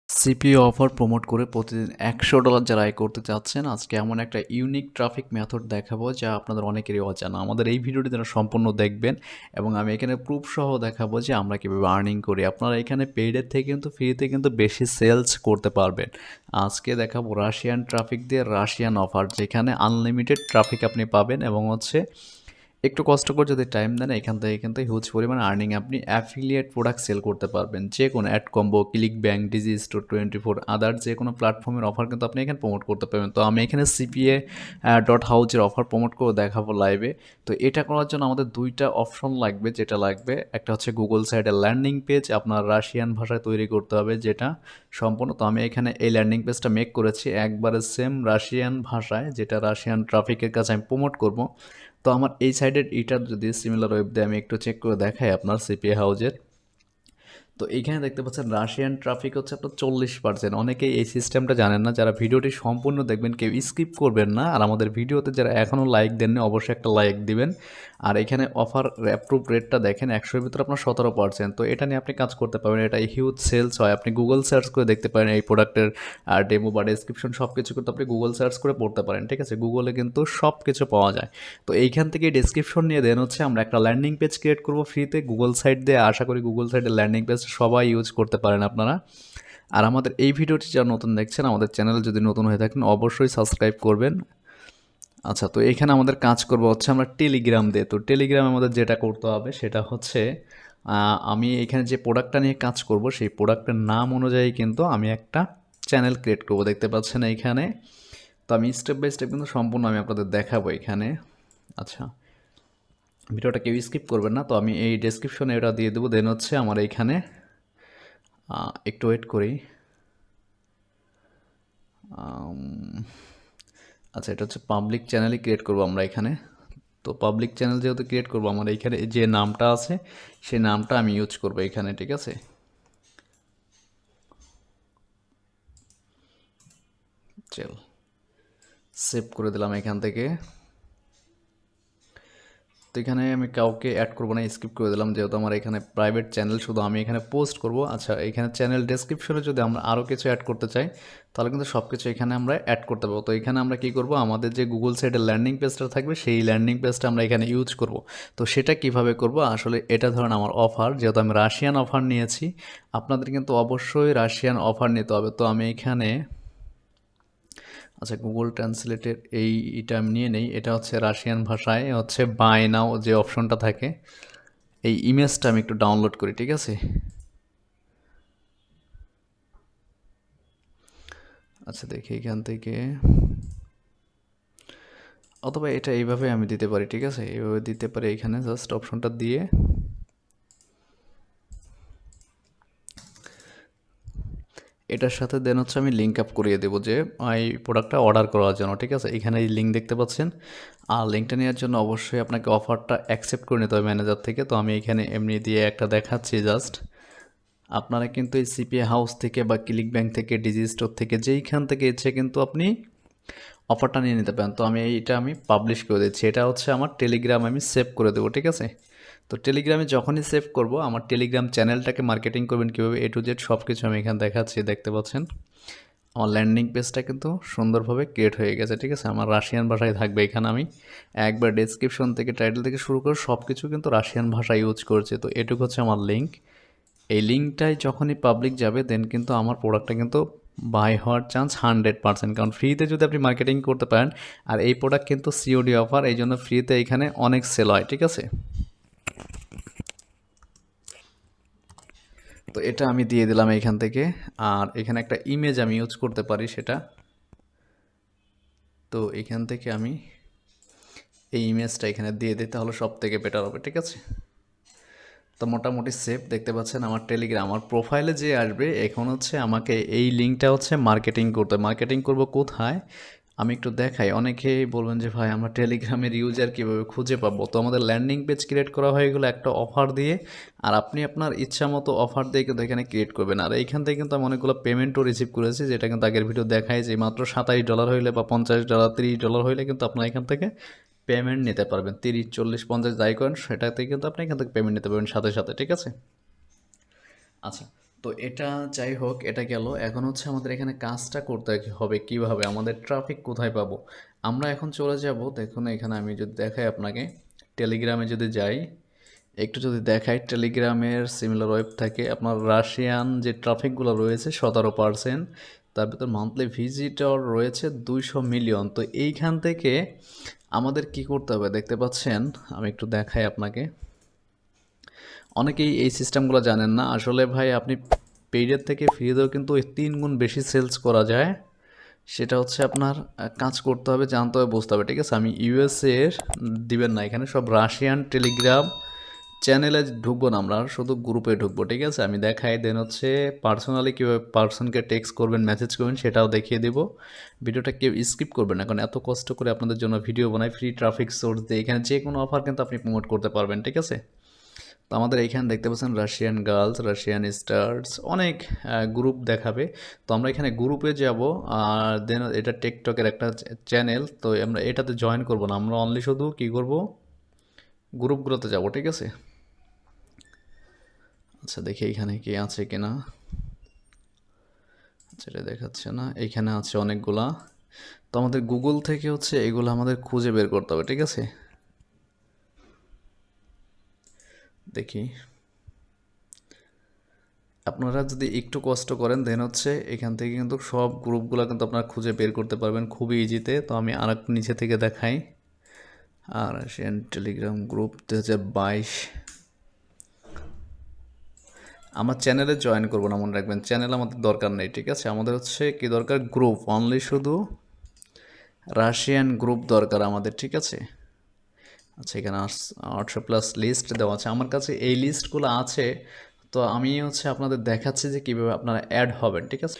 CPA offer promote করে প্রতিদিন $100 যারা আয় করতে চাচ্ছেন, আজকে এমন একটা ইউনিক ট্রাফিক মেথড দেখাবো যা আপনাদের অনেকেরই অজানা। আমাদের এই ভিডিওটি যারা সম্পূর্ণ দেখবেন এবং আমি এখানে প্রুফ সহ দেখাবো যে আমরা কীভাবে আর্নিং করি। আপনারা এখানে পেইডের থেকে কিন্তু ফ্রিতে কিন্তু বেশি সেলস করতে পারবেন। আজকে দেখাবো রাশিয়ান ট্রাফিক দিয়ে রাশিয়ান অফার, যেখানে আনলিমিটেড ট্রাফিক আপনি পাবেন এবং একটু কষ্ট করে যদি টাইম দেন এখান থেকে কিন্তু হিউজ পরিমাণ আর্নিং আপনি অ্যাফিলিয়েট প্রোডাক্ট সেল করতে পারবেন। যে কোনো AdCombo, ClickBank, Digistore 24 other যে কোনো প্ল্যাটফর্মের অফার কিন্তু আপনি এখানে প্রমোট করতে পারবেন। তো আমি এখানে সিপিএ ডট হাউজের অফার প্রমোট করে দেখাবো লাইভে। তো এটা করার জন্য আমাদের দুইটা অপশন লাগবে। যেটা লাগবে একটা হচ্ছে গুগল সাইটের ল্যান্ডিং পেজ আপনার রাশিয়ান ভাষায় তৈরি করতে হবে, যেটা সম্পূর্ণ। তো আমি এখানে এই ল্যান্ডিং পেজটা মেক করেছি একবারে সেম রাশিয়ান ভাষায়, যেটা রাশিয়ান ট্রাফিকের কাছে আমি প্রমোট করব। তো আমার এই সাইডের এটার যদি সিমিলার ওয়েব দিয়ে আমি একটু চেক করে দেখাই আপনার সিপিএ হাউজের। তো এইখানে দেখতে পাচ্ছেন রাশিয়ান ট্রাফিক হচ্ছে আপনার 40%। অনেকেই এই সিস্টেমটা জানেন না। যারা ভিডিওটি সম্পূর্ণ দেখবেন কেউ স্কিপ করবেন না। আর আমাদের ভিডিওতে যারা এখনও লাইক দেননি অবশ্যই একটা লাইক দিবেন। আর এখানে অফার অ্যাপ্রুভ রেটটা দেখেন 100-এর ভিতরে আপনার 17%। তো এটা নিয়ে আপনি কাজ করতে পারবেন। এটা হিউজ সেলস হয়। আপনি গুগল সার্চ করে দেখতে পারেন এই প্রোডাক্টের ডেমো বা ডেসক্রিপশন সব কিছু কিন্তু আপনি গুগল সার্চ করে পড়তে পারেন। ঠিক আছে, গুগলে কিন্তু সব কিছু পাওয়া যায়। তো এইখান থেকে ডেসক্রিপশন নিয়ে দেন হচ্ছে আমরা একটা ল্যান্ডিং পেজ ক্রিয়েট করবো ফ্রিতে গুগল সাইট দিয়ে। আশা করি গুগল সাইটের ল্যান্ডিং পেজ সবাই ইউজ করতে পারেন আপনারা। আর আমাদের এই ভিডিওটি যারা নতুন দেখছেন, আমাদের চ্যানেল যদি নতুন হয়ে থাকেন অবশ্যই সাবস্ক্রাইব করবেন। আচ্ছা, তো এখানে আমাদের কাজ করবো হচ্ছে আমরা টেলিগ্রাম দিয়ে। তো টেলিগ্রামে আমাদের যেটা করতে হবে সেটা হচ্ছে আমি এখানে যে প্রোডাক্টটা নিয়ে কাজ করব সেই প্রোডাক্টের নাম অনুযায়ী কিন্তু আমি একটা চ্যানেল ক্রিয়েট করব, দেখতে পাচ্ছেন এইখানে। তো আমি স্টেপ বাই স্টেপ কিন্তু সম্পূর্ণ আমি আপনাদের দেখাবো এখানে। আচ্ছা, ভিডিওটা কেউ স্কিপ করবেন না। তো আমি এই ডেসক্রিপশনে এটা দিয়ে দেবো। দেন হচ্ছে আমার এইখানে একটু ওয়েট করি। আচ্ছা, এটা হচ্ছে পাবলিক চ্যানেলই ক্রিয়েট করবো আমরা এখানে। তো পাবলিক চ্যানেল যেহেতু ক্রিয়েট করবো, আমার এইখানে যে নামটা আছে সেই নামটা আমি ইউজ করবো এখানে। ঠিক আছে, চল সেভ করে দিলাম এখান থেকে। তো এখানে আমি কাউকে অ্যাড করবো না, স্কিপ করে দিলাম, যেহেতু আমার এখানে প্রাইভেট চ্যানেল, শুধু আমি এখানে পোস্ট করব। আচ্ছা, এখানে চ্যানেল ডেসক্রিপশনে যদি আমরা আরও কিছু অ্যাড করতে চাই তাহলে কিন্তু সব কিছু এখানে আমরা অ্যাড করতে পারবো। তো এখানে আমরা কি করব, আমাদের যে গুগল সাইটের ল্যান্ডিং পেজটা থাকবে সেই ল্যান্ডিং পেজটা আমরা এখানে ইউজ করব। তো সেটা কিভাবে করব, আসলে এটা ধরেন আমার অফার, যেহেতু আমি রাশিয়ান অফার নিয়েছি, আপনাদের কিন্তু অবশ্যই রাশিয়ান অফার নিতে হবে। তো আমি এখানে আচ্ছা, গুগল ট্রান্সলেটের এইটা আমি নিয়ে নেই। এটা হচ্ছে রাশিয়ান ভাষায় হচ্ছে বাই নাও যে অপশনটা থাকে, এই ইমেজটা আমি একটু ডাউনলোড করি। ঠিক আছে, আচ্ছা দেখি এখান থেকে, অথবা এটা এইভাবে আমি দিতে পারি। ঠিক আছে, এইভাবে দিতে পারি। এখানে জাস্ট অপশনটা দিয়ে এটার সাথে দেন হচ্ছে আমি লিঙ্ক আপ করিয়ে দেবো যে এই প্রোডাক্টটা অর্ডার করার জন্য। ঠিক আছে, এখানে এই লিঙ্ক দেখতে পাচ্ছেন। আর লিঙ্কটা নেওয়ার জন্য অবশ্যই আপনাকে অফারটা অ্যাকসেপ্ট করে নিতে হবে ম্যানেজার থেকে। তো আমি এখানে এমনি দিয়ে একটা দেখাচ্ছি জাস্ট। আপনারা কিন্তু এই সিপিএ হাউস থেকে বা ক্লিক ব্যাংক থেকে, ডিজি স্টোর থেকে, যেইখান থেকে ইচ্ছে কিন্তু আপনি অফারটা নিয়ে নিতে পারেন। তো আমি পাবলিশ করে দিচ্ছি। এটা হচ্ছে আমার টেলিগ্রাম, আমি সেভ করে দেবো। ঠিক আছে, তো টেলিগ্রামে যখনই সেভ করব, আমার টেলিগ্রাম চ্যানেলটাকে মার্কেটিং করবেন কীভাবে A to Z সব কিছু আমি এখানে দেখাচ্ছি। দেখতে পাচ্ছেন আমার ল্যান্ডিং পেজটা কিন্তু সুন্দরভাবে ক্রিয়েট হয়ে গেছে। ঠিক আছে, আমার রাশিয়ান ভাষায় থাকবে। এখানে আমি একবার ডেসক্রিপশন থেকে, টাইটেল থেকে শুরু করে সব কিছু কিন্তু রাশিয়ান ভাষা ইউজ করছি। তো এটুকু হচ্ছে আমার লিঙ্ক। এই লিঙ্কটাই যখনই পাবলিক যাবে দেন কিন্তু আমার প্রোডাক্টটা কিন্তু বাই হওয়ার চান্স 100%। কারণ ফ্রিতে যদি আপনি মার্কেটিং করতে পারেন, আর এই প্রোডাক্ট কিন্তু সিওডি অফার, এই জন্য ফ্রিতে এখানে অনেক সেল হয়। ঠিক আছে, তো এটা আমি দিয়ে দিলাম এইখান থেকে। আর এখানে একটা ইমেজ আমি ইউজ করতে পারি সেটা। তো এখান থেকে আমি এই ইমেজটা এখানে দিয়ে দিই, তাহলে সব থেকে বেটার হবে। ঠিক আছে, তো মোটামুটি সেভ। দেখতে পাচ্ছেন আমার টেলিগ্রাম, আমার প্রোফাইলে যে আসবে এখন হচ্ছে আমাকে এই লিঙ্কটা হচ্ছে মার্কেটিং করব কোথায় আমি একটু দেখাই। অনেকেই বলবেন যে ভাই আমরা টেলিগ্রামের ইউজার কীভাবে খুঁজে পাবো। তো আমাদের ল্যান্ডিং পেজ ক্রিয়েট করা হয়ে গেলো একটা অফার দিয়ে। আর আপনি আপনার ইচ্ছা মতো অফার দিয়ে কিন্তু এখানে ক্রিয়েট করবেন। আর এইখান থেকে কিন্তু আমি অনেকগুলো পেমেন্টও রিসিভ করেছি, যেটা কিন্তু আগের ভিডিও দেখায় যে মাত্র $27 হইলে বা $50, $30 হইলে কিন্তু আপনার এখান থেকে পেমেন্ট নিতে পারবেন। 30, 40, 50 যাই করেন সেটাতে কিন্তু আপনি এখান থেকে পেমেন্ট নিতে পারবেন সাথে সাথে। ঠিক আছে, আচ্ছা, তো এটা যাই হোক, এটা গেল। এখন হচ্ছে আমাদের এখানে কাজটা করতে হবে কিভাবে, আমাদের ট্রাফিক কোথায় পাবো। আমরা এখন চলে যাব, দেখুন এখানে আমি যদি দেখাই আপনাকে, টেলিগ্রামে যদি যাই, একটু যদি দেখাই, টেলিগ্রামের সিমিলার ওয়েব থাকে আপনার রাশিয়ান যে ট্রাফিকগুলো রয়েছে 17%, তার ভিতর মান্থলি ভিজিটর রয়েছে 200 মিলিয়ন। তো এইখান থেকে আমাদের কি করতে হবে দেখতে পাচ্ছেন, আমি একটু দেখাই আপনাকে। অনেকেই এই সিস্টেমগুলো জানেন না আসলে ভাই, আপনি পেইডের থেকে ফ্রিতেও কিন্তু ওই 3 গুণ বেশি সেলস করা যায়। সেটা হচ্ছে আপনার কাজ করতে হবে, জানতে হবে, বুঝতে হবে, ঠিক আছে। আমি ইউএসএ এর দিবেন না, এখানে সব রাশিয়ান টেলিগ্রাম চ্যানেলে ঢুকবো না, আমরা শুধু গ্রুপে ঢুকবো, ঠিক আছে। আমি দেখাই, দেন হচ্ছে পার্সোনালি কীভাবে পার্সনকে টেক্সট করবেন, মেসেজ করবেন সেটাও দেখিয়ে দেবো। ভিডিওটা কেউ স্কিপ করবেন না, কারণ এত কষ্ট করে আপনাদের জন্য ভিডিও বানাই ফ্রি ট্রাফিক সোর্স দিয়ে, এখানে যে কোনো অফার কিন্তু আপনি প্রমোট করতে পারবেন, ঠিক আছে। তো আমাদের এইখানে দেখতে পাচ্ছেন রাশিয়ান গার্লস, রাশিয়ান স্টার্স, অনেক গ্রুপ দেখাবে। তো আমরা এখানে গ্রুপে যাব, আর দেন এটা টিকটকের একটা চ্যানেল, তো আমরা এটাতে জয়েন করব না, আমরা অনলি শুধু কী করব, গ্রুপগুলোতে যাব, ঠিক আছে। আচ্ছা দেখি এখানে কি আছে কিনা, সেটা দেখাচ্ছে না, এইখানে আছে অনেকগুলা। তো আমাদের গুগল থেকে হচ্ছে এগুলো আমাদের খুঁজে বের করতে হবে, ঠিক আছে। দেখি, আপনারা যদি একটু কষ্ট করেন দেন হচ্ছে এখান থেকে কিন্তু সব গ্রুপগুলো কিন্তু আপনারা খুঁজে বের করতে পারবেন খুবই ইজিতে। তো আমি আর একটু নিচে থেকে দেখাই, আর রাশিয়ান টেলিগ্রাম গ্রুপ 2022। আমার চ্যানেলে জয়েন করবো না, মনে রাখবেন, চ্যানেল আমাদের দরকার নেই, ঠিক আছে। আমাদের হচ্ছে কি দরকার, গ্রুপ, অনলি শুধু রাশিয়ান গ্রুপ দরকার আমাদের, ঠিক আছে। আচ্ছা এখানে 800+ লিস্ট দেওয়া আছে, আমার কাছে এই লিস্টগুলো আছে। তো আমি হচ্ছে আপনাদের দেখাচ্ছি যে কীভাবে আপনারা অ্যাড হবেন, ঠিক আছে।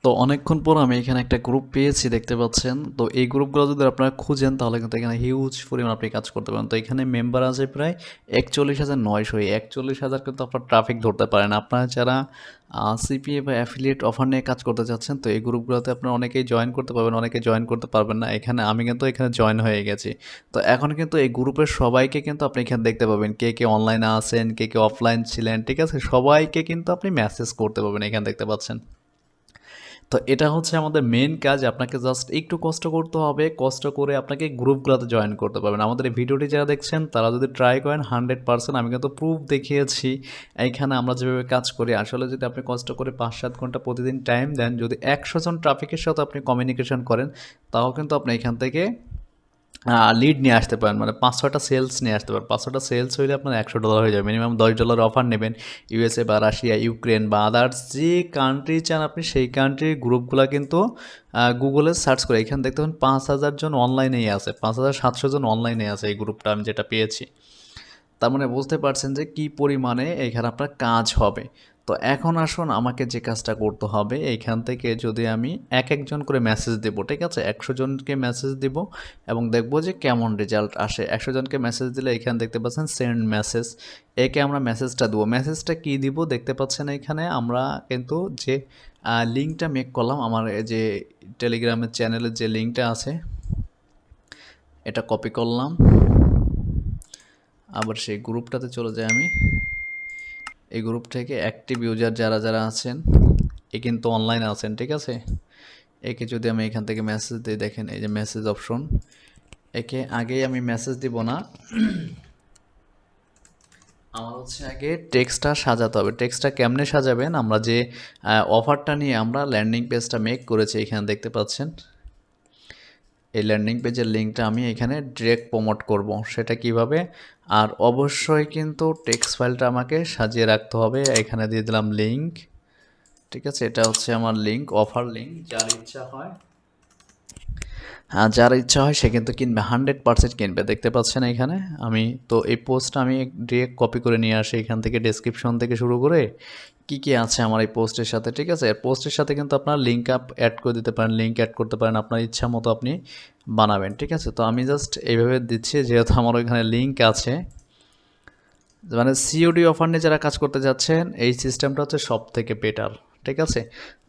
তো অনেকক্ষণ পর আমি এখানে একটা গ্রুপ পেয়েছি, দেখতে পাচ্ছেন। তো এই গ্রুপগুলো যদি আপনারা খুঁজেন তাহলে কিন্তু এখানে হিউজ পরিমাণ আপনি কাজ করতে পারেন। তো এখানে মেম্বার আছে প্রায় 41,900, 41,000 কিন্তু আপনার ট্রাফিক ধরতে পারেন। আপনারা যারা সিপিএ বা অ্যাফিলিয়েট অফার নিয়ে কাজ করতে চাচ্ছেন, তো এই গ্রুপগুলোতে আপনারা অনেকেই জয়েন করতে পারবেন, অনেকে জয়েন করতে পারবেন না। এখানে আমি কিন্তু এখানে জয়েন হয়ে গেছি। তো এখন কিন্তু এই গ্রুপের সবাইকে কিন্তু আপনি এখানে দেখতে পাবেন, কে কে অনলাইনে আছেন, কে কে অফলাইন ছিলেন, ঠিক আছে। সবাইকে কিন্তু আপনি মেসেজ করতে পারবেন, এখানে দেখতে পাচ্ছেন। তো এটা হচ্ছে আমাদের মেন কাজ, আপনাকে জাস্ট একটু কষ্ট করতে হবে, কষ্ট করে আপনাকে গ্রুপগুলোতে জয়েন করতে পারবেন। আমাদের এই ভিডিওটি যারা দেখছেন তারা যদি ট্রাই করেন 100%, আমি কিন্তু প্রুফ দেখিয়েছি এইখানে আমরা যেভাবে কাজ করি। আসলে যদি আপনি কষ্ট করে 5-7 ঘন্টা প্রতিদিন টাইম দেন, যদি 100 জন ট্রাফিকের সাথে আপনি কমিউনিকেশন করেন, তাও কিন্তু আপনি এখান থেকে লিড নিয়ে আসতে পারেন, মানে 5-6টা সেলস নিয়ে আসতে পারেন। 5-6টা সেলস হইলে আপনার $100 হয়ে যাবে, মিনিমাম $10 অফার নেবেন। ইউএসএ বা রাশিয়া, ইউক্রেন বা আদার্স যে কান্ট্রি চান আপনি, সেই কান্ট্রির গ্রুপগুলো কিন্তু গুগলে সার্চ করে এখানে দেখতে পাবেন 5,000 জন অনলাইনেই আছে, 5,700 জন অনলাইনে আছে এই গ্রুপটা, আমি যেটা পেয়েছি। তার মানে বুঝতে পারছেন যে কি পরিমাণে এখানে আপনার কাজ হবে। তো এখন আসুন, আমাকে যে কাজটা করতে হবে, এইখান থেকে যদি আমি এক একজন করে মেসেজ দেবো, ঠিক আছে, 100 জনকে মেসেজ দিব এবং দেখবো যে কেমন রেজাল্ট আসে। 100 জনকে মেসেজ দিলে এখানে দেখতে পাচ্ছেন সেন্ড মেসেজ, একে আমরা মেসেজটা দেবো। মেসেজটা কী দিব দেখতে পাচ্ছেন, এখানে আমরা কিন্তু যে লিঙ্কটা মেক করলাম, আমার এই যে টেলিগ্রামের চ্যানেলের যে লিঙ্কটা আছে, এটা কপি করলাম, আবার সেই গ্রুপটাতে চলে যাই আমি। এই গ্রুপ থেকে অ্যাক্টিভ ইউজার যারা যারা আছেন, এ কিন্তু অনলাইনে আছেন, ঠিক আছে। একে যদি আমি এখান থেকে মেসেজ দিই, দেখেন এই যে মেসেজ অপশন, একে আগেই আমি মেসেজ দিব না, আমার হচ্ছে আগে টেক্সটটা সাজাতে হবে। টেক্সটটা কেমনে সাজাবেন, আমরা যে অফারটা নিয়ে আমরা ল্যান্ডিং পেজটা মেক করেছি, এখানে দেখতে পাচ্ছেন এই ল্যান্ডিং পেজের লিঙ্কটা আমি এখানে ডিরেক্ট প্রমোট করব। সেটা কিভাবে, আর অবশ্যই কিন্তু টেক্সট ফাইলটা আমাকে সাজিয়ে রাখতে হবে। এখানে দিয়ে দিলাম লিঙ্ক, ঠিক আছে। এটা হচ্ছে আমার লিঙ্ক, অফার লিঙ্ক, যার ইচ্ছা হয়, যার ইচ্ছা হয় সে কিন্তু কিনবে, 100% কিনবে, দেখতে পাচ্ছেন এখানে। আমি তো এই পোস্টটা আমি ডিরেক্ট কপি করে নিয়ে আসি এখান থেকে, ডেসক্রিপশন থেকে শুরু করে কি কি আছে আমার এই পোস্টের সাথে, ঠিক আছে। পোস্টের সাথে কিন্তু আপনার লিঙ্ক আপ অ্যাড করে দিতে পারেন, লিঙ্ক অ্যাড করতে পারেন, আপনার ইচ্ছা মতো আপনি বানাবেন, ঠিক আছে। তো আমি জাস্ট এইভাবে দিচ্ছি, যেহেতু আমার ওইখানে লিঙ্ক আছে। মানে সিওডি অফার নিয়ে যারা কাজ করতে যাচ্ছেন, এই সিস্টেমটা হচ্ছে সব থেকে বেটার, ঠিক আছে?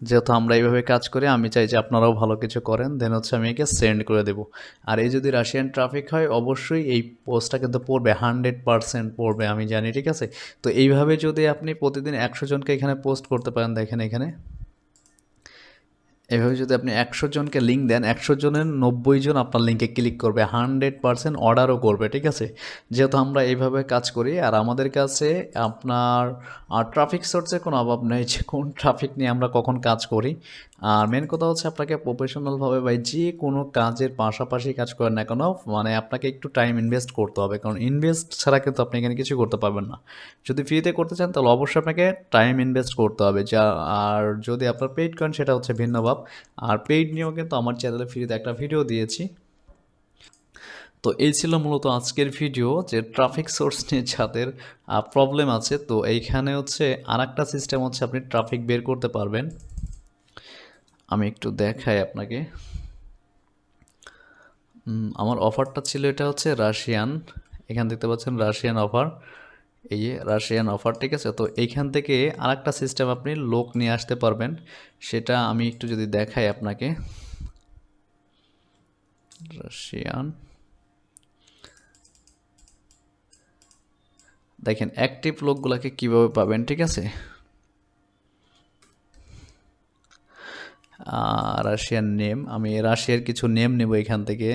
যেহেতু আমরা এইভাবে কাজ করি, আমি চাই যে আপনারাও ভালো কিছু করেন। দেন হচ্ছে আমি একে সেন্ড করে দেবো। আর এই যদি রাশিয়ান ট্রাফিক হয়, অবশ্যই এই পোস্টটা কিন্তু পড়বে, 100% পড়বে, আমি জানি, ঠিক আছে? তো এইভাবে যদি আপনি প্রতিদিন 100 জনকে এখানে পোস্ট করতে পারেন, দেখেন এখানে এভাবে যদি আপনি 100 জনকে লিঙ্ক দেন, 100 জনের 90 জন আপনার লিঙ্কে ক্লিক করবে, 100% অর্ডারও করবে, ঠিক আছে? যেহেতু আমরা এইভাবে কাজ করি, আর আমাদের কাছে আপনার ট্রাফিক সোর্সের কোনো অভাব নেই যে কোন ট্রাফিক নিয়ে আমরা কখন কাজ করি। আর মেন কথা হচ্ছে আপনাকে প্রফেশনালভাবে বা যে কোনো কাজের পাশাপাশি কাজ করেন না কেন, মানে আপনাকে একটু টাইম ইনভেস্ট করতে হবে, কারণ ইনভেস্ট ছাড়া কিন্তু আপনি এখানে কিছু করতে পারবেন না। যদি ফ্রিতে করতে চান তাহলে অবশ্যই আপনাকে টাইম ইনভেস্ট করতে হবে, যা আর যদি আপনার পেইড করেন সেটা হচ্ছে ভিন্ন ভাব। আর পেইড নিয়েও কিন্তু আমার চ্যানেলে ফ্রিতে একটা ভিডিও দিয়েছি। তো এই ছিল মূলত আজকের ভিডিও, যে ট্রাফিক সোর্স নিয়ে যাদের প্রবলেম আছে, তো এইখানে হচ্ছে আর একটা সিস্টেম হচ্ছে আপনি ট্রাফিক বের করতে পারবেন। আমি একটু দেখাই আপনাকে। আমার অফারটা ছিল, এটা হচ্ছে রাশিয়ান, এখান দেখতে পাচ্ছেন রাশিয়ান অফার, এই যে রাশিয়ান অফার, ঠিক আছে? তো এইখান থেকে আরেকটা সিস্টেম আপনি লোক নিয়ে আসতে পারবেন, সেটা আমি একটু যদি দেখাই আপনাকে। রাশিয়ান, দেখেন অ্যাক্টিভ লোকগুলোকে কিভাবে পাবেন, ঠিক আছে? রাশিয়ান নেম, আমি রাশিয়ার কিছু নেম নেব এখান থেকে।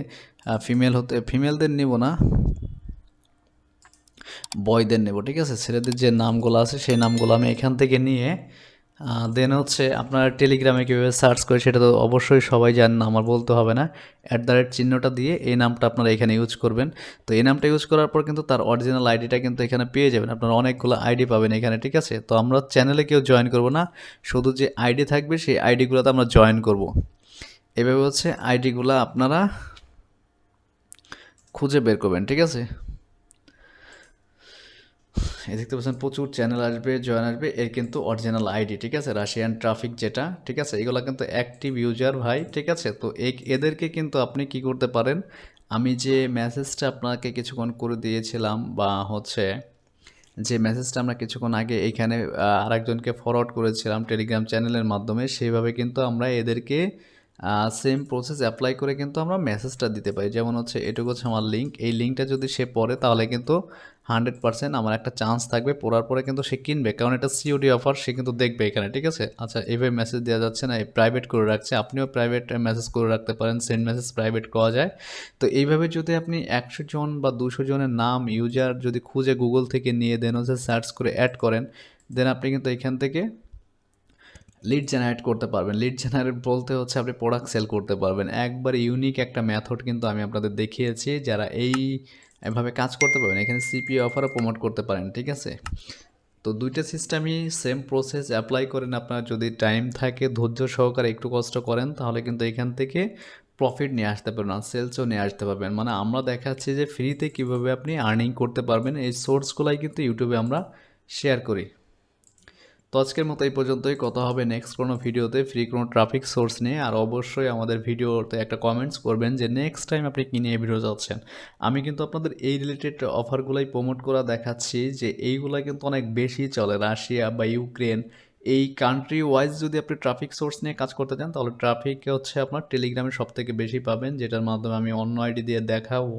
ফিমেল হতে, ফিমেলদের নেব না, বয়দের নেব, ঠিক আছে? ছেলেদের যে নামগুলো আছে সেই নামগুলো আমি এখান থেকে নিয়ে দেন হচ্ছে আপনার টেলিগ্রামে কীভাবে সার্চ করে সেটা তো অবশ্যই সবাই জানেন না, আমার বলতে হবে না। চিহ্নটা দিয়ে এই নামটা আপনারা এখানে ইউজ করবেন। তো এই নামটা ইউজ করার পর কিন্তু তার অরিজিনাল আইডিটা কিন্তু এখানে পেয়ে যাবেন, আপনারা অনেকগুলো আইডি পাবেন এখানে, ঠিক আছে? তো আমরা চ্যানেলে কেউ জয়েন করব না, শুধু যে আইডি থাকবে সেই আইডিগুলোতে আমরা জয়েন করব। এভাবে হচ্ছে আইডিগুলো আপনারা খুঁজে বের করবেন, ঠিক আছে? এই দেখতে পাচ্ছেন প্রচুর চ্যানেল আসবে, জয়েন আসবে, এর কিন্তু অরিজিনাল আইডি, ঠিক আছে? রাশিয়ান ট্রাফিক যেটা, ঠিক আছে? এগুলো কিন্তু অ্যাক্টিভ ইউজার ভাই, ঠিক আছে? তো এদেরকে কিন্তু আপনি কি করতে পারেন, আমি যে মেসেজটা আপনাকে কিছুক্ষণ করে দিয়েছিলাম, বা হচ্ছে যে মেসেজটা আমরা কিছুক্ষণ আগে এইখানে আরেকজনকে ফরওয়ার্ড করেছিলাম টেলিগ্রাম চ্যানেলের মাধ্যমে, সেইভাবে কিন্তু আমরা এদেরকে সেম প্রসেস অ্যাপ্লাই করে কিন্তু আমরা মেসেজটা দিতে পারি। যেমন হচ্ছে এটুকু হচ্ছে আমার লিঙ্ক, এই লিঙ্কটা যদি সে পড়ে তাহলে কিন্তু 100% আমার একটা চান্স থাকবে, পড়ার পরে কিন্তু সে কিনবে, কারণ এটা সিওডি অফার, সে কিন্তু দেখবে এখানে, ঠিক আছে? আচ্ছা, এইভাবে মেসেজ দেওয়া যাচ্ছে না, প্রাইভেট করে রাখছে, আপনিও প্রাইভেট মেসেজ করে রাখতে পারেন, সেন্ড মেসেজ প্রাইভেট করা যায়। তো এইভাবে যদি আপনি 100 জন বা 200 জনের নাম ইউজার যদি খুঁজে গুগল থেকে নিয়ে দেন হচ্ছে সার্চ করে অ্যাড করেন, দেন আপনি কিন্তু এখান থেকে লিড জেনারেট করতে পারবেন। লিড জেনারেট বলতে হচ্ছে আপনি প্রোডাক্ট সেল করতে পারবেন। একবার ইউনিক একটা মেথড কিন্তু আমি আপনাদের দেখিয়েছি, যারা এভাবে কাজ করতে পারবেন এখানে সিপিএ অফারও প্রমোট করতে পারেন, ঠিক আছে? তো দুইটা সিস্টেমই সেম প্রসেস অ্যাপ্লাই করেন, আপনার যদি টাইম থাকে, ধৈর্য সহকারে একটু কষ্ট করেন, তাহলে কিন্তু এখান থেকে প্রফিট নিয়ে আসতে পারবেন, আর সেলসও নিয়ে আসতে পারবেন। মানে আমরা দেখাচ্ছি যে ফ্রিতে কীভাবে আপনি আর্নিং করতে পারবেন, এই সোর্সগুলাই কিন্তু ইউটিউবে আমরা শেয়ার করি। তো আজকের মতো এই পর্যন্তই, কথা হবে নেক্সট কোনো ভিডিওতে ফ্রি কোনো ট্রাফিক সোর্স নিয়ে। আর অবশ্যই আমাদের ভিডিওতে একটা কমেন্টস করবেন যে নেক্সট টাইম আপনি কী নিয়ে ভিডিও চাচ্ছেন। আমি কিন্তু আপনাদের এই রিলেটেড অফারগুলোই প্রমোট করা দেখাচ্ছি, যে এইগুলা কিন্তু অনেক বেশি চলে, রাশিয়া বা ইউক্রেন, এই কান্ট্রি ওয়াইজ যদি আপনি ট্রাফিক সোর্স নিয়ে কাজ করতে চান তাহলে ট্রাফিকে হচ্ছে আপনার টেলিগ্রামে সব থেকে বেশি পাবেন, যেটার মাধ্যমে আমি অন্য আইডি দিয়ে দেখাবো।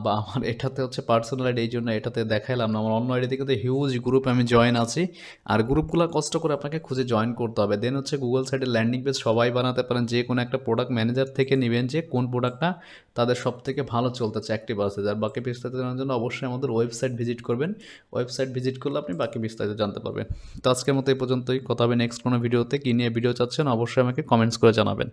বা আমার এটাতে হচ্ছে পার্সোনাল আইডি, এই জন্য এটাতে দেখাইলাম না, আমার অন্য আইডিতে কিন্তু হিউজ গ্রুপে আমি জয়েন আছি। আর গ্রুপগুলো কষ্ট করে আপনাকে খুঁজে জয়েন করতে হবে। দেন হচ্ছে গুগল সাইটে ল্যান্ডিং পেজ সবাই বানাতে পারেন, যে কোনো একটা প্রোডাক্ট ম্যানেজার থেকে নেবেন যে কোন প্রোডাক্টটা তাদের সব থেকে ভালো চলতেছে, অ্যাক্টিভ আছে। আর বাকি বিস্তারিত জানার জন্য অবশ্যই আমাদের ওয়েবসাইট ভিজিট করবেন, ওয়েবসাইট ভিজিট করলে আপনি বাকি বিস্তারিত জানতে পারবেন। তো আজকের মতো এই পর্যন্তই, কথা হবে নেক্সট কোনো ভিডিওতে। কী নিয়ে ভিডিও চাচ্ছেন অবশ্যই আমাকে কমেন্টস করে জানাবেন।